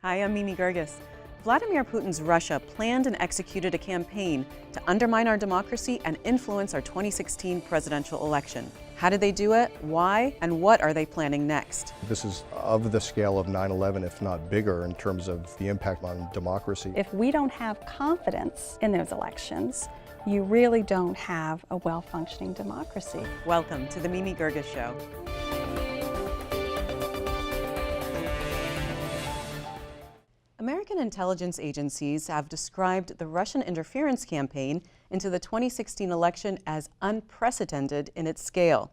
Hi, I'm Geerges. Vladimir Putin's Russia planned and executed a campaign to undermine our democracy and influence our 2016 presidential election. How did they do it? Why? And what are they planning next? This is of the scale of 9/11, if not bigger, in terms of the impact on democracy. If we don't have confidence in those elections, you really don't have a well-functioning democracy. Welcome to the Geerges Show. American intelligence agencies have described the Russian interference campaign into the 2016 election as unprecedented in its scale.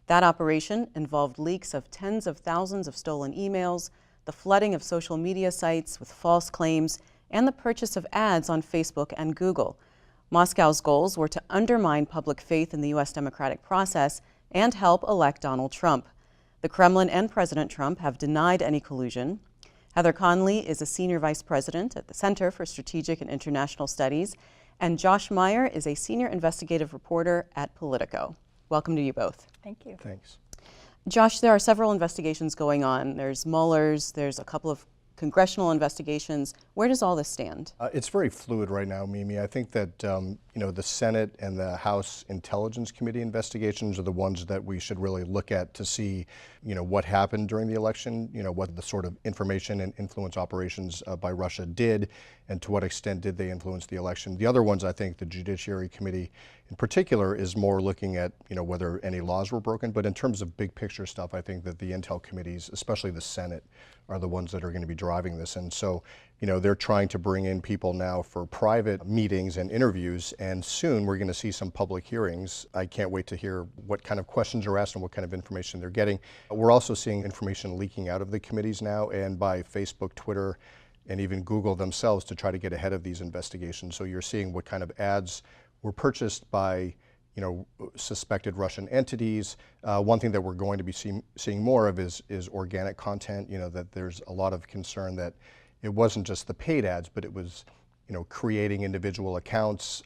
That operation involved leaks of tens of thousands of stolen emails, the flooding of social media sites with false claims, and the purchase of ads on Facebook and Google. Moscow's goals were to undermine public faith in the U.S. democratic process and help elect Donald Trump. The Kremlin and President Trump have denied any collusion. Heather Conley is a senior vice president at the Center for Strategic and International Studies, and Josh Meyer is a senior investigative reporter at Politico. Welcome to you both. Thank you. Thanks. Josh, there are several investigations going on. There's Mueller's, there's a couple of congressional investigations. Where does all this stand? It's very fluid right now, Mimi. I think that the Senate and the House Intelligence Committee investigations are the ones that we should really look at to see, what happened during the election, what the sort of information and influence operations by Russia did, and to what extent did they influence the election. The other ones, I think, the Judiciary Committee in particular is more looking at, whether any laws were broken. But in terms of big picture stuff, I think that the Intel committees, especially the Senate, are the ones that are going to be driving this. And so, they're trying to bring in people now for private meetings and interviews, and soon we're going to see some public hearings. I can't wait to hear what kind of questions are asked and what kind of information they're getting. We're also seeing information leaking out of the committees now and by Facebook, Twitter, and even Google themselves to try to get ahead of these investigations. So you're seeing what kind of ads were purchased by suspected Russian entities. One thing that we're going to be seeing more of is organic content, that there's a lot of concern that it wasn't just the paid ads, but it was, creating individual accounts,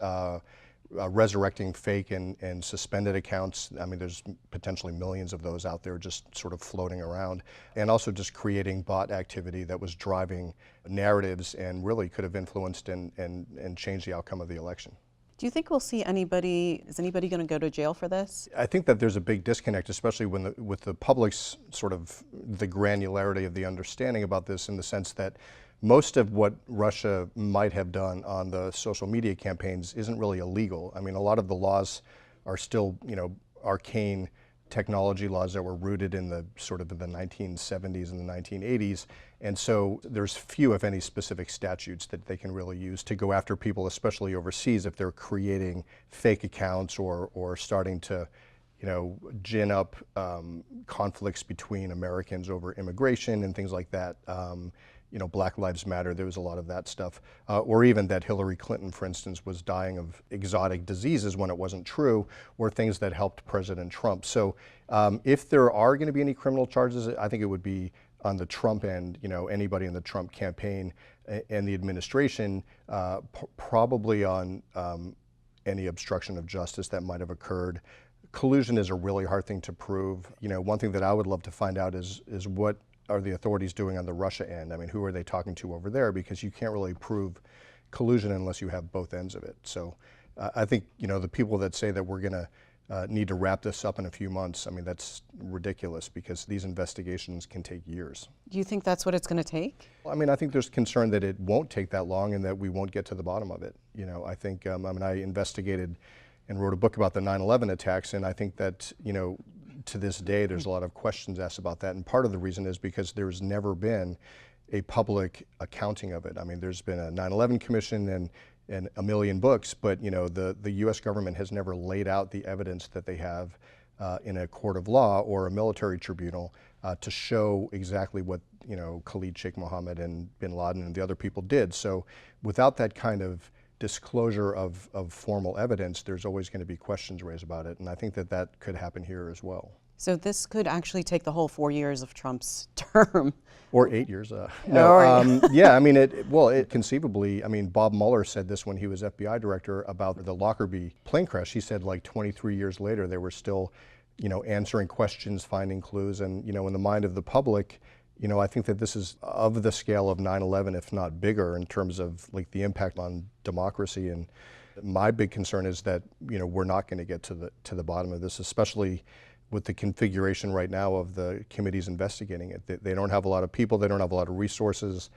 resurrecting fake and suspended accounts. I mean, there's potentially millions of those out there just sort of floating around. And also just creating bot activity that was driving narratives and really could have influenced and changed the outcome of the election. Do you think we'll see anybody, is anybody going to go to jail for this? I think that there's a big disconnect, especially with the public's sort of the granularity of the understanding about this, in the sense that most of what Russia might have done on the social media campaigns isn't really illegal. I mean, a lot of the laws are still, arcane technology laws that were rooted in the sort of the 1970s and the 1980s. And so there's few, if any, specific statutes that they can really use to go after people, especially overseas, if they're creating fake accounts or starting to, gin up conflicts between Americans over immigration and things like that. Black Lives Matter, there was a lot of that stuff. Or even that Hillary Clinton, for instance, was dying of exotic diseases when it wasn't true, were things that helped President Trump. So if there are going to be any criminal charges, I think it would be on the Trump end, anybody in the Trump campaign and the administration, probably on any obstruction of justice that might have occurred. Collusion is a really hard thing to prove. One thing that I would love to find out is what are the authorities doing on the Russia end? I mean, who are they talking to over there? Because you can't really prove collusion unless you have both ends of it. So I think, the people that say that we're going to need to wrap this up in a few months, I mean, that's ridiculous, because these investigations can take years. Do you think that's what it's going to take? I mean, I think there's concern that it won't take that long and that we won't get to the bottom of it. I think, I investigated and wrote a book about the 9/11 attacks, and I think that, to this day, there's a lot of questions asked about that. And part of the reason is because there's never been a public accounting of it. I mean, there's been a 9/11 commission and a million books, but the U.S. government has never laid out the evidence that they have in a court of law or a military tribunal to show exactly what Khalid Sheikh Mohammed and bin Laden and the other people did. So without that kind of disclosure of formal evidence, there's always going to be questions raised about it. And I think that could happen here as well. So this could actually take the whole 4 years of Trump's term. Or 8 years. Yeah, I mean, it conceivably, I mean, Bob Mueller said this when he was FBI director about the Lockerbie plane crash. He said like 23 years later, they were still, answering questions, finding clues. And, in the mind of the public, I think that this is of the scale of 9/11, if not bigger, in terms of like the impact on democracy. And my big concern is that we're not going to get to the bottom of this, especially with the configuration right now of the committees investigating it. They don't have a lot of people. They don't have a lot of resources.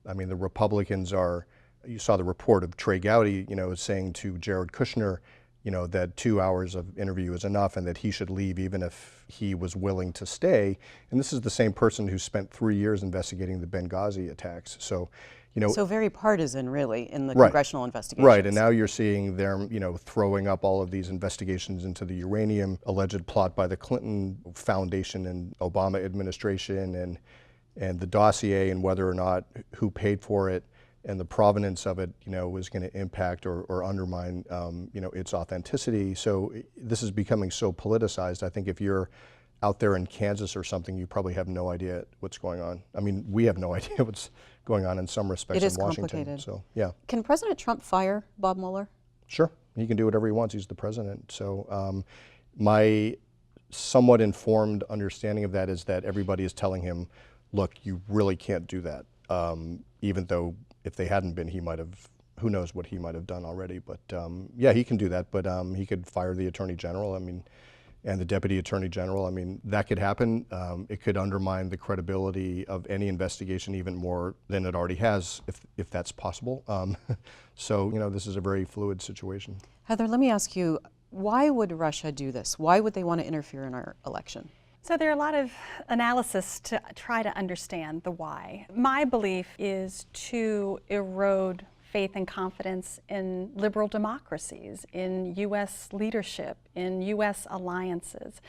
I mean, the Republicans are. You saw the report of Trey Gowdy, saying to Jared Kushner, that 2 hours of interview is enough and that he should leave even if he was willing to stay. And this is the same person who spent 3 years investigating the Benghazi attacks. So, so very partisan, really, in the right, congressional investigations. Right, and now you're seeing them, throwing up all of these investigations into the uranium alleged plot by the Clinton Foundation and Obama administration, and the dossier and whether or not who paid for it and the provenance of it, was going to impact or undermine, its authenticity. So this is becoming so politicized. I think if you're out there in Kansas or something, you probably have no idea what's going on. I mean, we have no idea what's going on in some respects in Washington. Complicated. So, yeah. Can President Trump fire Bob Mueller? Sure, he can do whatever he wants. He's the president. So my somewhat informed understanding of that is that everybody is telling him, look, you really can't do that. Even though if they hadn't been, he might have, who knows what he might have done already. But yeah, he can do that. But he could fire the Attorney General, and the Deputy Attorney General. I mean, that could happen. It could undermine the credibility of any investigation even more than it already has, if that's possible. So, this is a very fluid situation. Heather, let me ask you, why would Russia do this? Why would they want to interfere in our election? So there are a lot of analysis to try to understand the why. My belief is to erode faith and confidence in liberal democracies, in U.S. leadership, in U.S. alliances.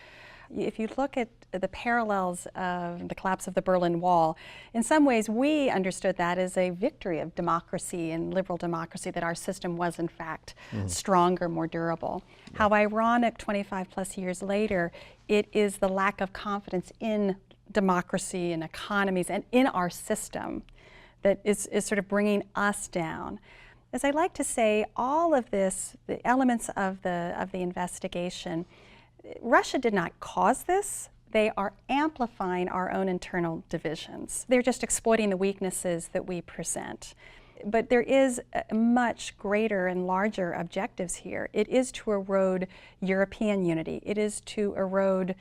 If you look at the parallels of the collapse of the Berlin Wall, in some ways we understood that as a victory of democracy and liberal democracy, that our system was in fact stronger, more durable. Yeah. How ironic 25 plus years later, it is the lack of confidence in democracy and economies and in our system that is sort of bringing us down. As I like to say, all of this, the elements of the investigation, Russia did not cause this. They are amplifying our own internal divisions. They're just exploiting the weaknesses that we present. But there is a much greater and larger objectives here. It is to erode European unity. It is to erode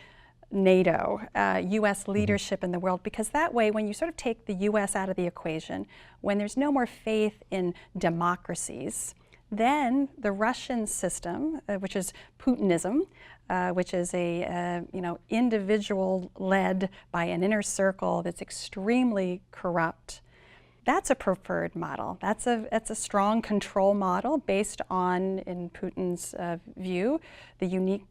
NATO, U.S. leadership in the world, because that way, when you sort of take the U.S. out of the equation, when there's no more faith in democracies, then the Russian system, which is Putinism, which is a individual led by an inner circle that's extremely corrupt, that's a preferred model. That's a strong control model based on, in Putin's view, the unique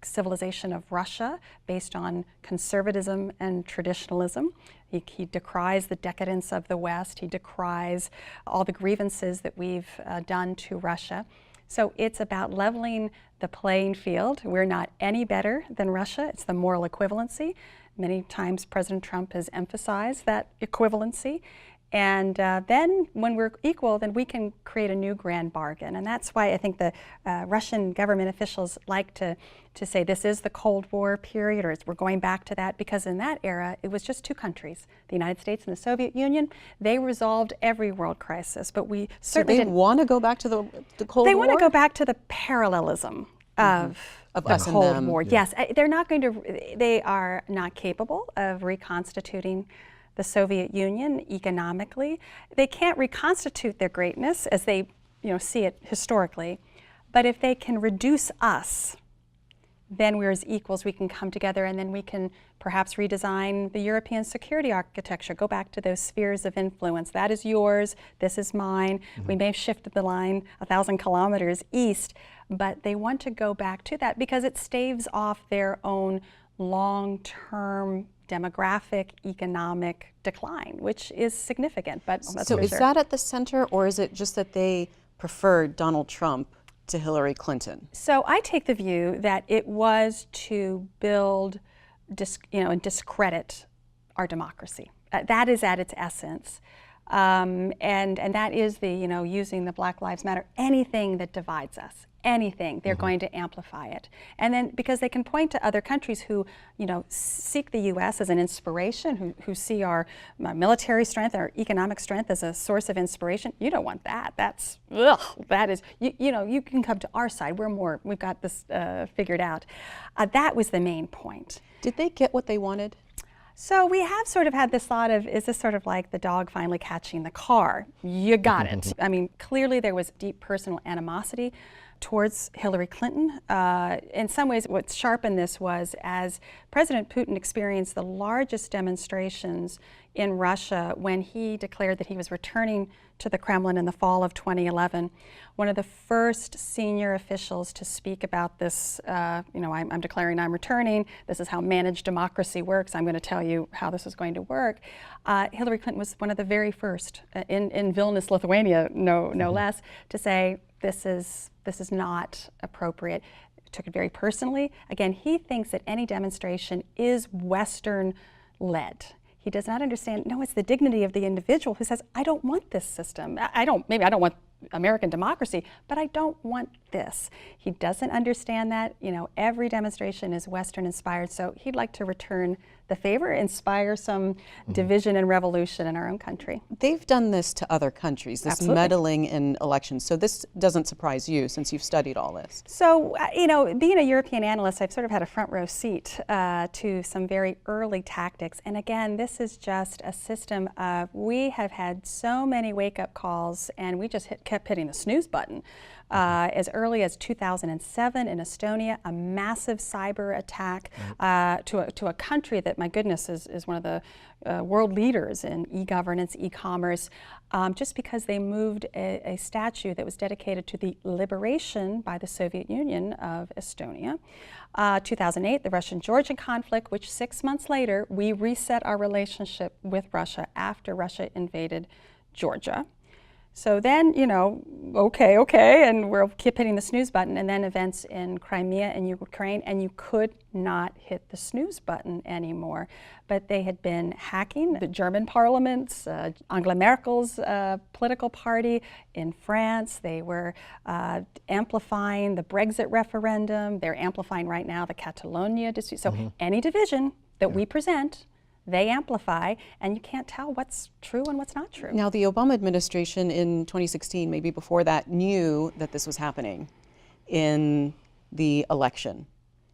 civilization of Russia based on conservatism and traditionalism. He decries the decadence of the West. He decries all the grievances that we've done to Russia. So it's about leveling the playing field. We're not any better than Russia. It's the moral equivalency. Many times President Trump has emphasized that equivalency. And then when we're equal, then we can create a new grand bargain. And that's why I think the Russian government officials like to say this is the Cold War period, or we're going back to that, because in that era, it was just two countries, the United States and the Soviet Union. They resolved every world crisis, but we certainly didn't want to go back to the Cold War? They want to go back to the parallelism of the Cold War. Yeah. Yes, they are not capable of reconstituting the Soviet Union economically. They can't reconstitute their greatness as they see it historically, but if they can reduce us, then we're as equals. We can come together, and then we can perhaps redesign the European security architecture, go back to those spheres of influence. That is yours, this is mine. We may have shifted the line 1,000 kilometers east, but they want to go back to that because it staves off their own long-term demographic, economic decline, which is significant. But so is that at the center, or is it just that they preferred Donald Trump to Hillary Clinton? So I take the view that it was to build, and discredit our democracy. That is at its essence. And that is the, using the Black Lives Matter, anything that divides us, anything, they're going to amplify it. And then because they can point to other countries who, seek the U.S. as an inspiration, who see our military strength, our economic strength as a source of inspiration. You don't want that. That's, ugh, that is, you can come to our side. We've got this figured out. That was the main point. Did they get what they wanted? So we have sort of had this thought of, is this sort of like the dog finally catching the car? You got it. I mean, clearly there was deep personal animosity towards Hillary Clinton. In some ways, what sharpened this was as President Putin experienced the largest demonstrations in Russia when he declared that he was returning to the Kremlin in the fall of 2011. One of the first senior officials to speak about this, I'm declaring I'm returning, this is how managed democracy works, I'm going to tell you how this is going to work. Hillary Clinton was one of the very first in Vilnius, Lithuania, no less, to say this is not appropriate. Took it very personally. Again, he thinks that any demonstration is Western-led. He does not understand, no, it's the dignity of the individual who says, I don't want this system. Maybe I don't want American democracy, but I don't want this. He doesn't understand that. Every demonstration is Western inspired, so he'd like to return the favor, inspire some division and revolution in our own country. They've done this to other countries, this Absolutely. meddling in elections. So this doesn't surprise you since you've studied all this. So, being a European analyst, I've sort of had a front row seat to some very early tactics. And again, this is just a system of, we have had so many wake-up calls and we just kept hitting the snooze button. As early as 2007 in Estonia, a massive cyber attack to a country that, my goodness, is one of the world leaders in e-governance, e-commerce, just because they moved a statue that was dedicated to the liberation by the Soviet Union of Estonia. 2008, the Russian-Georgian conflict, which 6 months later, we reset our relationship with Russia after Russia invaded Georgia. So then, okay, and we'll keep hitting the snooze button, and then events in Crimea and Ukraine, and you could not hit the snooze button anymore. But they had been hacking the German parliaments, Angela Merkel's political party in France. They were amplifying the Brexit referendum. They're amplifying right now the Catalonia dispute. So any division that we present, they amplify, and you can't tell what's true and what's not true. Now, the Obama administration in 2016, maybe before that, knew that this was happening in the election.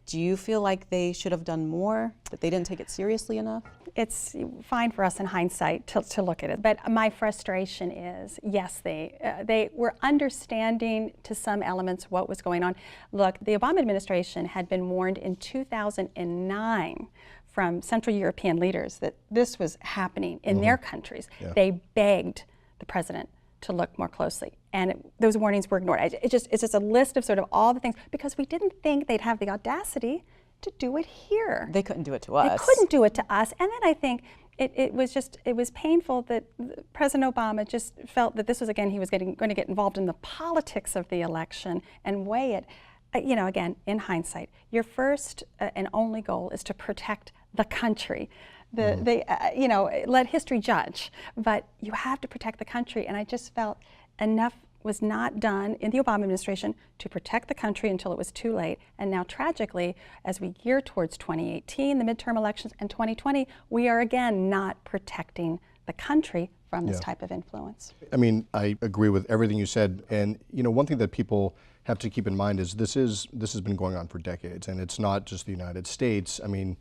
Do you feel like they should have done more, that they didn't take it seriously enough? It's fine for us in hindsight to look at it, but my frustration is, yes, they were understanding to some elements what was going on. Look, the Obama administration had been warned in 2009 from Central European leaders that this was happening in their countries. Yeah. They begged the president to look more closely, and those warnings were ignored. It's just a list of sort of all the things, because we didn't think they'd have the audacity to do it here. They couldn't do it to us. They couldn't do it to us, and then I think it was painful that President Obama just felt that this was, again, he was going to get involved in the politics of the election and weigh it. Again, in hindsight, your first and only goal is to protect the country. Let history judge, but you have to protect the country. And I just felt enough was not done in the Obama administration to protect the country until it was too late. And now, tragically, as we gear towards 2018, the midterm elections, and 2020, we are again not protecting the country from this type of influence. I mean, I agree with everything you said. And one thing that people have to keep in mind is this has been going on for decades, and it's not just the United States. I mean,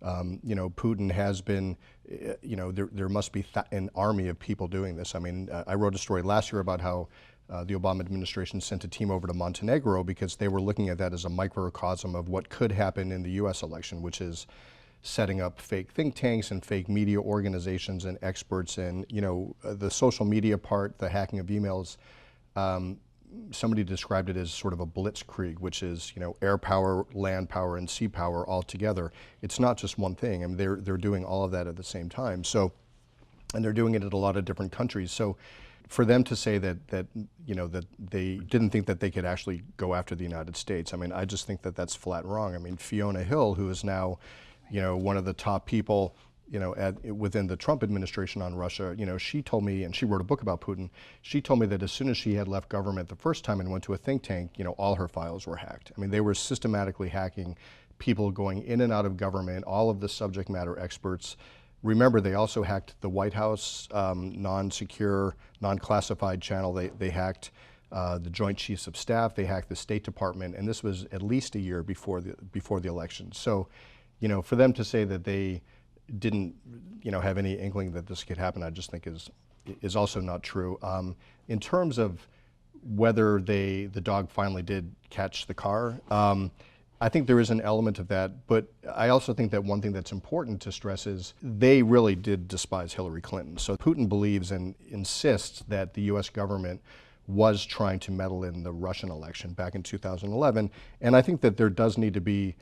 Putin has been, there must be an army of people doing this. I mean, I wrote a story last year about how the Obama administration sent a team over to Montenegro because they were looking at that as a microcosm of what could happen in the U.S. election, which is setting up fake think tanks and fake media organizations and experts, and the social media part, the hacking of emails. Somebody described it as sort of a blitzkrieg, which is air power, land power, and sea power all together. It's not just one thing. I mean, they're doing all of that at the same time. So, and they're doing it in a lot of different countries. So, for them to say that they didn't think that they could actually go after the United States, I mean, I just think that that's flat wrong. I mean, Fiona Hill, who is now one of the top people within the Trump administration on Russia, she told me, and she wrote a book about Putin, she told me that as soon as she had left government the first time and went to a think tank, all her files were hacked. I mean, they were systematically hacking people going in and out of government, all of the subject matter experts. Remember, they also hacked the White House non-secure, non-classified channel. They hacked the Joint Chiefs of Staff. They hacked the State Department, and this was at least a year before the election. So, for them to say that they didn't, have any inkling that this could happen, I just think is also not true. In terms of whether the dog finally did catch the car, I think there is an element of that, but I also think that one thing that's important to stress is they really did despise Hillary Clinton. So Putin believes and insists that the US government was trying to meddle in the Russian election back in 2011, and I think that there does need to be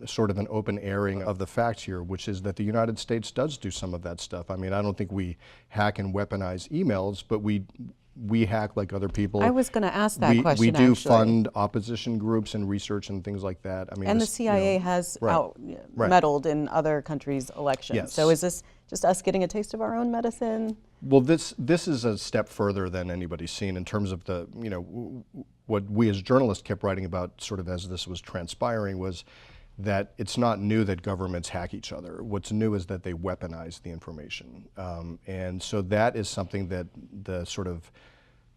sort of an open airing of the facts here, which is that the United States does do some of that stuff. I mean, I don't think we hack and weaponize emails, but we hack like other people. I was going to ask that question. We do actually fund opposition groups and research and things like that. I mean, and the CIA has meddled in other countries' elections. Yes. So is this just us getting a taste of our own medicine? Well, this is a step further than anybody's seen in terms of the what we as journalists kept writing about, sort of as this was transpiring, was that it's not new that governments hack each other. What's new is that they weaponize the information. And so that is something that the sort of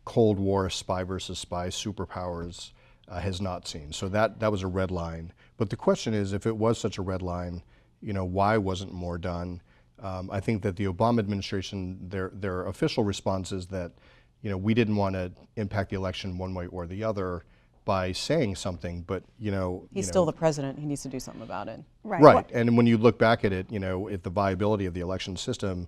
Cold War spy versus spy superpowers has not seen. So that was a red line. But the question is, if it was such a red line, why wasn't more done? I think that the Obama administration, their official response is that, we didn't want to impact the election one way or the other by saying something, but he's still the president. He needs to do something about it. Right. And when you look back at it, if the viability of the election system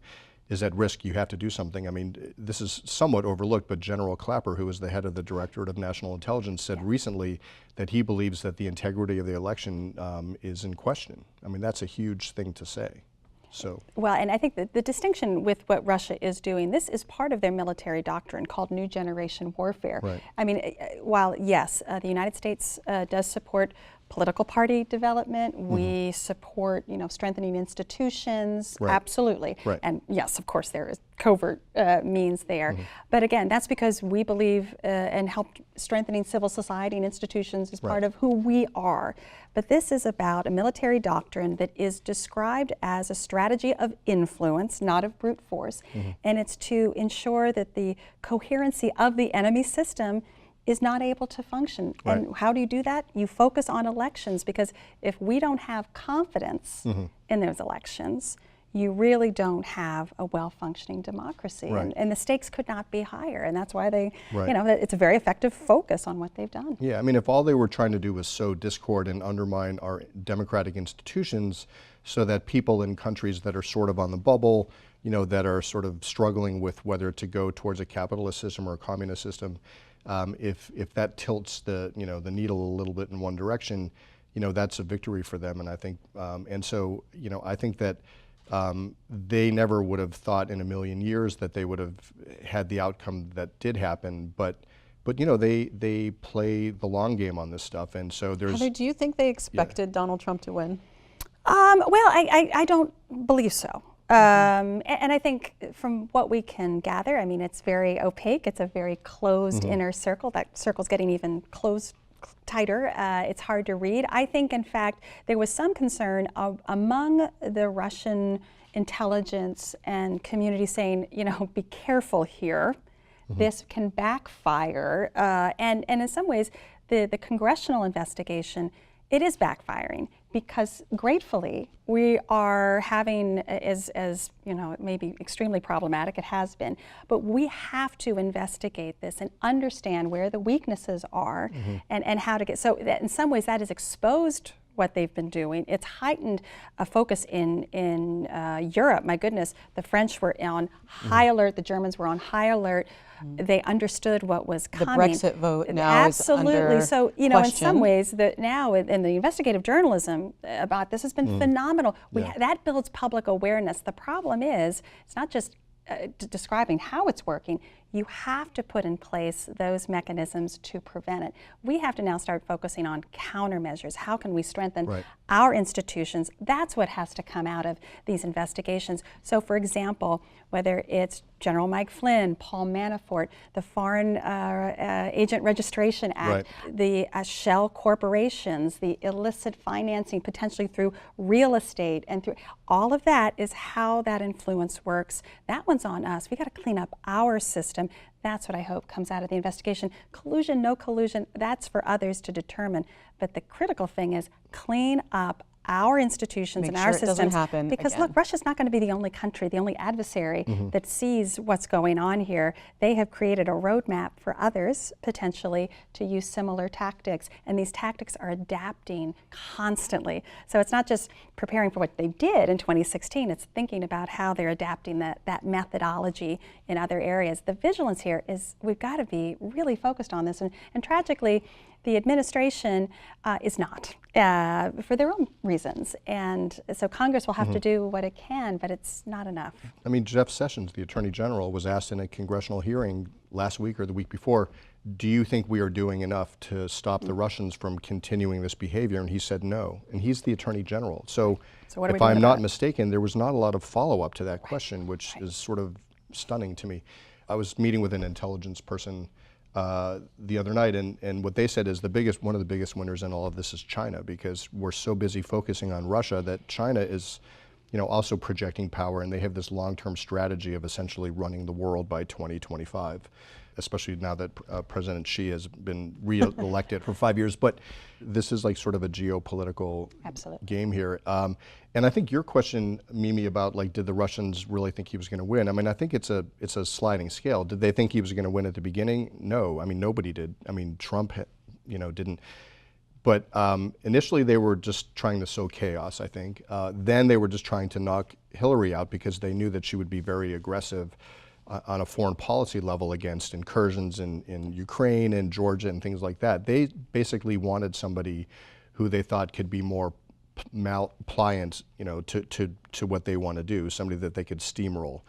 is at risk, you have to do something. I mean, this is somewhat overlooked, but General Clapper, who is the head of the Directorate of National Intelligence, said recently that he believes that the integrity of the election is in question. I mean, that's a huge thing to say. So. Well, and I think that the distinction with what Russia is doing, this is part of their military doctrine called New Generation Warfare. Right. I mean, while yes, the United States does support political party development, we support, strengthening institutions, absolutely. Right. And yes, of course, there is covert means there. But again, that's because we believe and help strengthening civil society and institutions is part of who we are. But this is about a military doctrine that is described as a strategy of influence, not of brute force, and it's to ensure that the coherency of the enemy system is not able to function. Right. And how do you do that? You focus on elections, because if we don't have confidence in those elections, you really don't have a well-functioning democracy. Right. And the stakes could not be higher. And that's why they, it's a very effective focus on what they've done. Yeah, I mean, if all they were trying to do was sow discord and undermine our democratic institutions so that people in countries that are sort of on the bubble, that are sort of struggling with whether to go towards a capitalist system or a communist system, if that tilts the the needle a little bit in one direction, that's a victory for them. And I think and so I think that they never would have thought in a million years that they would have had the outcome that did happen. But they play the long game on this stuff, and so there's. Heather, do you think they expected Donald Trump to win? Well, I don't believe so. And I think from what we can gather, I mean, it's very opaque. It's a very closed inner circle. That circle's getting even tighter. It's hard to read. I think, in fact, there was some concern among the Russian intelligence and community saying, be careful here. This can backfire. And in some ways, the congressional investigation, it is backfiring, because gratefully we are having, as it may be extremely problematic, it has been, but we have to investigate this and understand where the weaknesses are and how to get, so that in some ways that has exposed what they've been doing. It's heightened a focus in Europe. My goodness, the French were on high alert, the Germans were on high alert. They understood what was coming. The Brexit vote now absolutely. is under So question. In some ways, that now in the investigative journalism about this has been phenomenal. That builds public awareness. The problem is, it's not just describing how it's working. You have to put in place those mechanisms to prevent it. We have to now start focusing on countermeasures. How can we strengthen our institutions. That's what has to come out of these investigations. So, for example, whether it's General Mike Flynn, Paul Manafort, the Foreign Agent Registration Act, right. the shell corporations, the illicit financing potentially through real estate, and through all of that is how that influence works. That one's on us. We got to clean up our system. That's what I hope comes out of the investigation. Collusion, no collusion, that's for others to determine. But the critical thing is clean up our institutions and our systems. Doesn't happen because again. Look, Russia's not going to be the only country, the only adversary that sees what's going on here. They have created a roadmap for others potentially to use similar tactics, and these tactics are adapting constantly. So it's not just preparing for what they did in 2016, it's thinking about how they're adapting that methodology in other areas. The vigilance here is we've got to be really focused on this, and tragically, the administration is not, for their own reasons. And so Congress will have to do what it can, but it's not enough. I mean, Jeff Sessions, the Attorney General, was asked in a congressional hearing last week or the week before, do you think we are doing enough to stop the Russians from continuing this behavior? And he said no. And he's the Attorney General. So what are we if doing I'm about not it? mistaken, there was not a lot of follow-up to that question, which is sort of stunning to me. I was meeting with an intelligence person the other night, and what they said is one of the biggest winners in all of this is China, because we're so busy focusing on Russia that China is, also projecting power, and they have this long-term strategy of essentially running the world by 2025, especially now that President Xi has been re-elected for 5 years. But this is like sort of a geopolitical game here. And I think your question, Mimi, about did the Russians really think he was going to win? I mean, I think it's a sliding scale. Did they think he was going to win at the beginning? No. I mean, nobody did. I mean, Trump, didn't. But initially they were just trying to sow chaos, I think. Then they were just trying to knock Hillary out because they knew that she would be very aggressive on a foreign policy level against incursions in Ukraine and Georgia and things like that. They basically wanted somebody who they thought could be more pliant, to what they want to do, somebody that they could steamroll.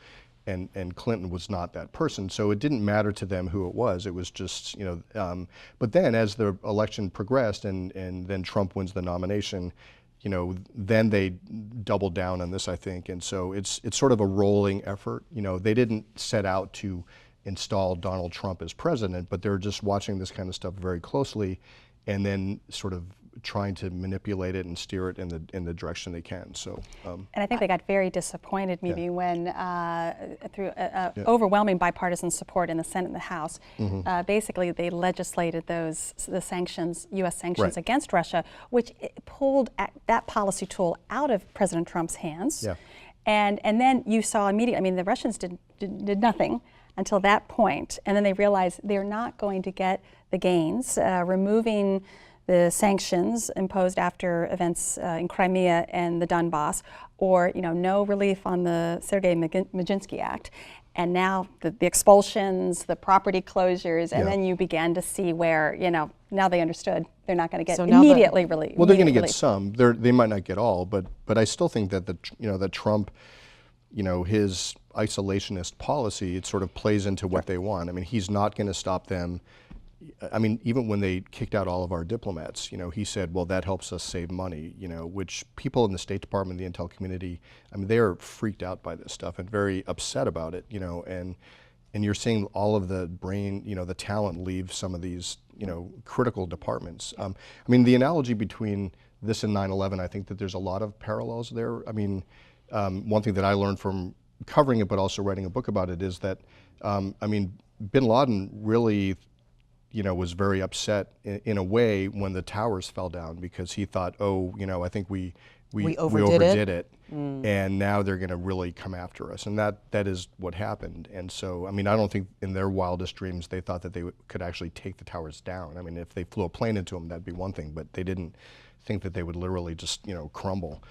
And Clinton was not that person, so it didn't matter to them who it was. It was just, but then as the election progressed and then Trump wins the nomination, then they doubled down on this, I think. And so it's sort of a rolling effort. They didn't set out to install Donald Trump as president, but they're just watching this kind of stuff very closely and then sort of trying to manipulate it and steer it in the direction they can. So, and I think they got very disappointed, maybe, when through overwhelming bipartisan support in the Senate and the House, basically they legislated the sanctions, U.S. sanctions against Russia, which pulled that policy tool out of President Trump's hands. Yeah. And then you saw immediately, I mean, the Russians did nothing until that point, and then they realized they're not going to get the gains, removing the sanctions imposed after events in Crimea and the Donbass, or no relief on the Sergei Magnitsky Act, and now the expulsions, the property closures, and then you began to see where now they understood they're not going to get immediately relief. Well, they're going to get some. They might not get all, but I still think that that Trump, his isolationist policy, it sort of plays into what they want. I mean, he's not going to stop them. I mean, even when they kicked out all of our diplomats, he said, well, that helps us save money, which people in the State Department, the intel community, I mean, they're freaked out by this stuff and very upset about it, and you're seeing all of the brain, the talent leave some of these, critical departments. I mean, the analogy between this and 9/11, I think that there's a lot of parallels there. I mean, one thing that I learned from covering it, but also writing a book about it, is that, I mean, bin Laden really was very upset in a way when the towers fell down, because he thought, I think we overdid it. And now they're going to really come after us. And that is what happened. And so, I mean, I don't think in their wildest dreams they thought that they could actually take the towers down. I mean, if they flew a plane into them, that'd be one thing, but they didn't think that they would literally just, crumble,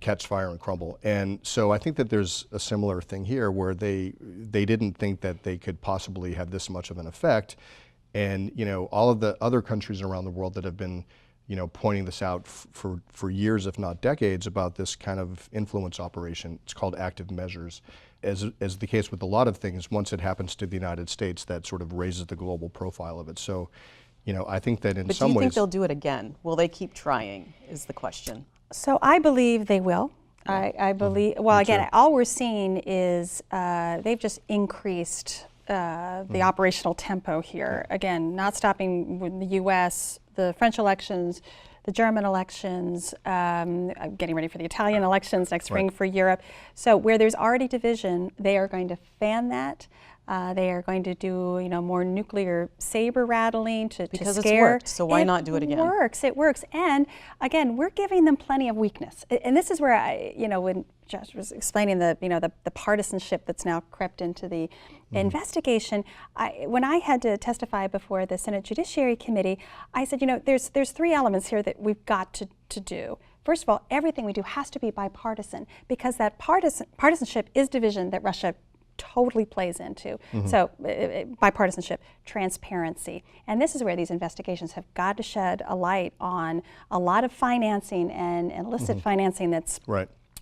catch fire and crumble. And so I think that there's a similar thing here where they didn't think that they could possibly have this much of an effect. And all of the other countries around the world that have been, pointing this out for years, if not decades, about this kind of influence operation. It's called active measures. As the case with a lot of things, once it happens to the United States, that sort of raises the global profile of it. So, You know, I think that in But some do you ways. think they'll do it again? Will they keep trying, is the question. So I believe they will. I believe, well, again, all we're seeing is they've just increased the operational tempo here. Again, not stopping with the U.S., the French elections, the German elections, getting ready for the Italian elections next spring for Europe. So where there's already division, they are going to fan that. They are going to do, you know, more nuclear saber rattling to Because scare. it's worked, so why not do it again? It works. And again, we're giving them plenty of weakness. And this is where I, you know, when Josh was explaining the, you know, the partisanship that's now crept into the investigation, when I had to testify before the Senate Judiciary Committee, I said, you know, there's three elements here that we've got to do. First of all, everything we do has to be bipartisan, because that partisanship is division that Russia totally plays into. So bipartisanship, transparency. And this is where these investigations have got to shed a light on a lot of financing and illicit financing that's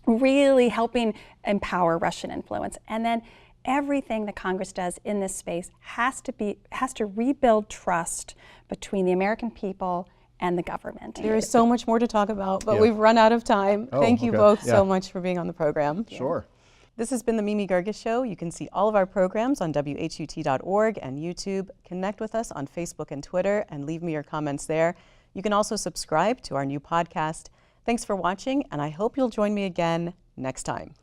really helping empower Russian influence. And then everything that Congress does in this space has to rebuild trust between the American people and the government. There is so much more to talk about, but we've run out of time. Thank you both so much for being on the program. Sure. This has been the Mimi Geerges Show. You can see all of our programs on WHUT.org and YouTube. Connect with us on Facebook and Twitter and leave me your comments there. You can also subscribe to our new podcast. Thanks for watching, and I hope you'll join me again next time.